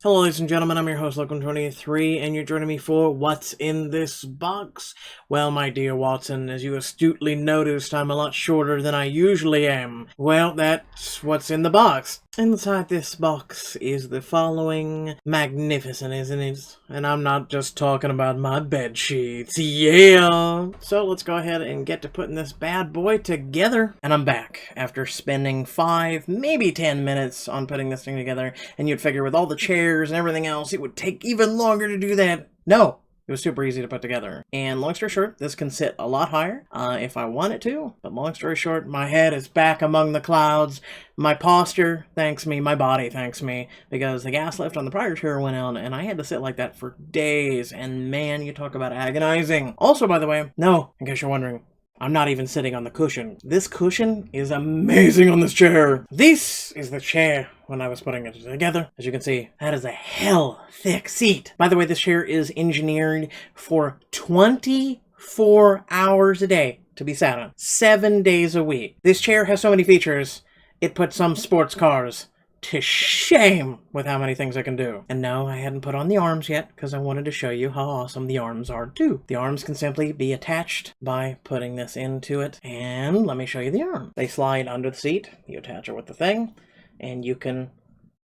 Hello ladies and gentlemen, I'm your host Locum23, and you're joining me for What's in This Box? Well, my dear Watson, as you astutely noticed, I'm a lot shorter than I usually am. Well, that's what's in the box. Inside this box is the following. Magnificent, isn't it? And I'm not just talking about my bed sheets. Yeah! So let's go ahead and get to putting this bad boy together. And I'm back after spending 5, maybe 10 minutes on putting this thing together. And you'd figure with all the chairs and everything else, it would take even longer to do that. No! It was super easy to put together. And long story short, this can sit a lot higher if I want it to. But long story short, my head is back among the clouds. My posture thanks me. My body thanks me. Because the gas lift on the prior chair went out and I had to sit like that for days. And man, you talk about agonizing. Also, by the way, no, in case you're wondering, I'm not even sitting on the cushion. This cushion is amazing on this chair. This is the chair when I was putting it together. As you can see, that is a hell thick seat. By the way, this chair is engineered for 24 hours a day to be sat on. 7 days a week. This chair has so many features, it puts some sports cars to shame with how many things I can do. And no, I hadn't put on the arms yet because I wanted to show you how awesome the arms are too. The arms can simply be attached by putting this into it. And let me show you the arm. They slide under the seat. You attach it with the thing and you can,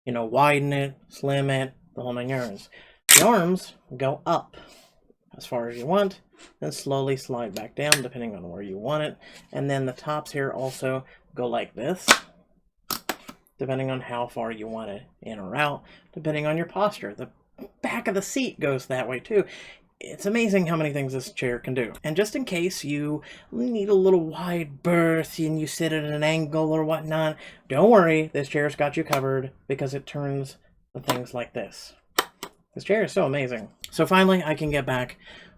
widen it, slim it, the whole 9 yards. The arms go up as far as you want, then slowly slide back down depending on where you want it. And then the tops here also go like this, depending on how far you want it in or out, depending on your posture. The back of the seat goes that way too. It's amazing how many things this chair can do. And just in case you need a little wide berth and you sit at an angle or whatnot, don't worry, this chair's got you covered because it turns the things like this. This chair is so amazing. So finally, I can get back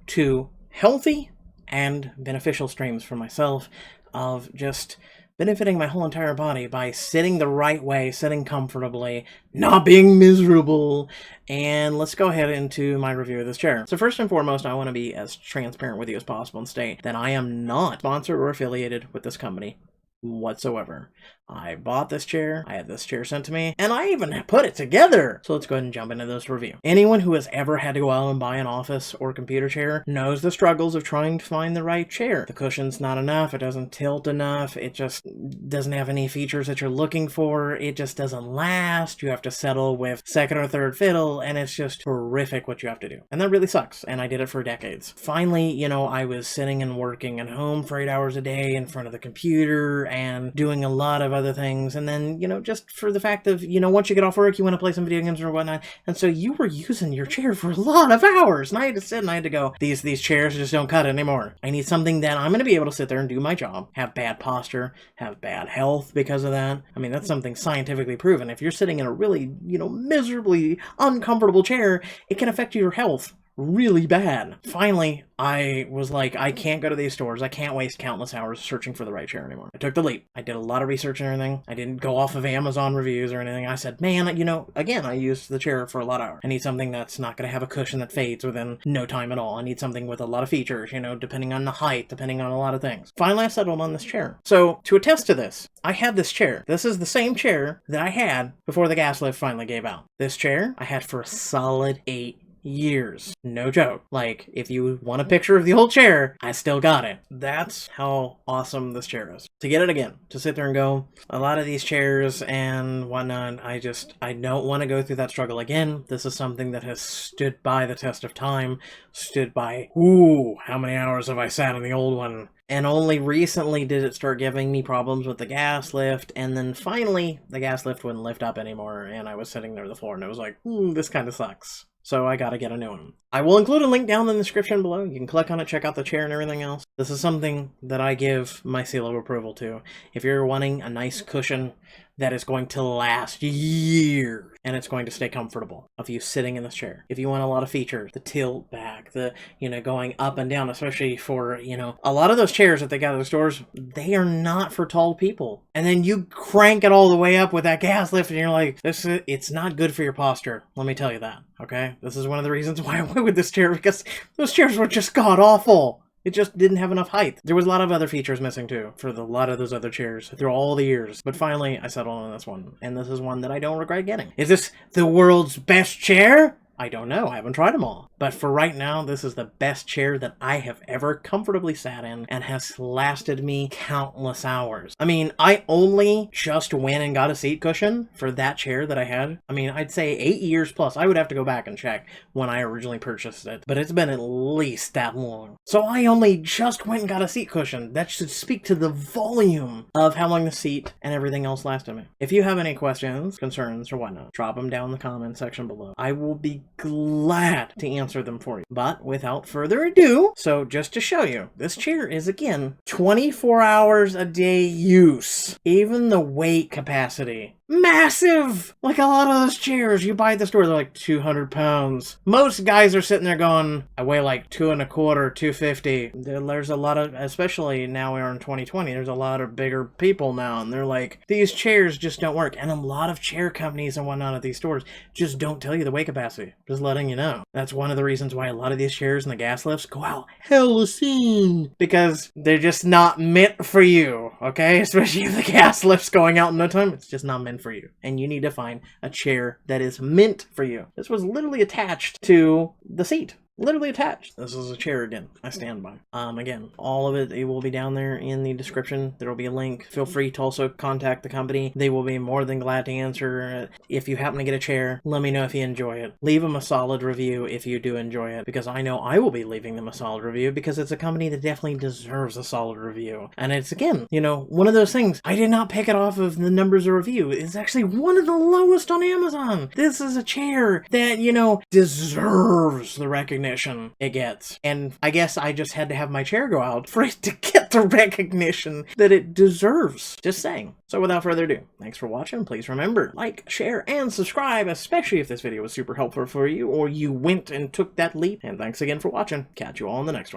to healthy and beneficial streams for myself of just benefiting my whole entire body by sitting the right way, sitting comfortably, not being miserable. And let's go ahead into my review of this chair. So first and foremost, I want to be as transparent with you as possible and state that I am not sponsored or affiliated with this company whatsoever. I bought this chair, I had this chair sent to me, and I even put it together. So let's go ahead and jump into this review. Anyone who has ever had to go out and buy an office or computer chair knows the struggles of trying to find the right chair. The cushion's not enough, it doesn't tilt enough, it just doesn't have any features that you're looking for, it just doesn't last, you have to settle with second or third fiddle, and it's just horrific what you have to do. And that really sucks, and I did it for decades. Finally, I was sitting and working at home for 8 hours a day in front of the computer and doing a lot of other things, and then just for the fact of once you get off work you want to play some video games or whatnot, and so you were using your chair for a lot of hours, and I had to sit and I had to go, these chairs just don't cut anymore. I need something that I'm going to be able to sit there and do my job, have bad posture, have bad health because of that. I mean, that's something scientifically proven. If you're sitting in a really miserably uncomfortable chair, it can affect your health really bad. Finally, I was like, I can't go to these stores. I can't waste countless hours searching for the right chair anymore. I took the leap. I did a lot of research and everything. I didn't go off of Amazon reviews or anything. I said, man, again, I used the chair for a lot of hours. I need something that's not going to have a cushion that fades within no time at all. I need something with a lot of features, depending on the height, depending on a lot of things. Finally, I settled on this chair. So, to attest to this, I had this chair. This is the same chair that I had before the gas lift finally gave out. This chair I had for a solid 8 years. No joke. Like, if you want a picture of the old chair, I still got it. That's how awesome this chair is. To get it again, to sit there and go, a lot of these chairs and whatnot, I don't want to go through that struggle again. This is something that has stood by the test of time, stood by, how many hours have I sat on the old one? And only recently did it start giving me problems with the gas lift, and then finally, the gas lift wouldn't lift up anymore, and I was sitting there on the floor, and I was like, this kind of sucks. So I gotta get a new one. I will include a link down in the description below. You can click on it, check out the chair and everything else. This is something that I give my seal of approval to. If you're wanting a nice cushion that is going to last years and it's going to stay comfortable of you sitting in this chair. If you want a lot of features, the tilt back, the, going up and down, especially for, a lot of those chairs that they got at the stores, they are not for tall people. And then you crank it all the way up with that gas lift and you're like, it's not good for your posture. Let me tell you that, okay? This is one of the reasons why I went with this chair, because those chairs were just god awful. It just didn't have enough height. There was a lot of other features missing too for a lot of those other chairs through all the years. But finally, I settled on this one. And this is one that I don't regret getting. Is this the world's best chair? I don't know. I haven't tried them all. But for right now, this is the best chair that I have ever comfortably sat in and has lasted me countless hours. I mean, I only just went and got a seat cushion for that chair that I had. I mean, I'd say 8 years plus. I would have to go back and check when I originally purchased it. But it's been at least that long. So I only just went and got a seat cushion. That should speak to the volume of how long the seat and everything else lasted me. If you have any questions, concerns, or whatnot, drop them down in the comment section below. I will be glad to answer them for you. But without further ado, so just to show you, this chair is again 24 hours a day use. Even the weight capacity. Massive! Like a lot of those chairs you buy at the store, they're like 200 pounds. Most guys are sitting there going, I weigh like 225, 250. There's a lot of, especially now we're in 2020, there's a lot of bigger people now, and they're like, these chairs just don't work. And a lot of chair companies and whatnot at these stores just don't tell you the weight capacity. Just letting you know. That's one of the reasons why a lot of these chairs and the gas lifts go out hella soon. Because they're just not meant for you, okay? Especially if the gas lift's going out in no time, it's just not meant for you. And you need to find a chair that is meant for you. This was literally attached to the seat. Literally attached. This is a chair again. I stand by. Again, all of it will be down there in the description. There will be a link. Feel free to also contact the company. They will be more than glad to answer. If you happen to get a chair, let me know if you enjoy it. Leave them a solid review if you do enjoy it, because I know I will be leaving them a solid review because it's a company that definitely deserves a solid review. And it's, again, you know, one of those things. I did not pick it off of the numbers of review. It's actually one of the lowest on Amazon. This is a chair that, you know, deserves the recognition it gets. And I guess I just had to have my chair go out for it to get the recognition that it deserves. Just saying. So without further ado, thanks for watching. Please remember, like, share, and subscribe, especially if this video was super helpful for you or you went and took that leap. And thanks again for watching. Catch you all in the next one.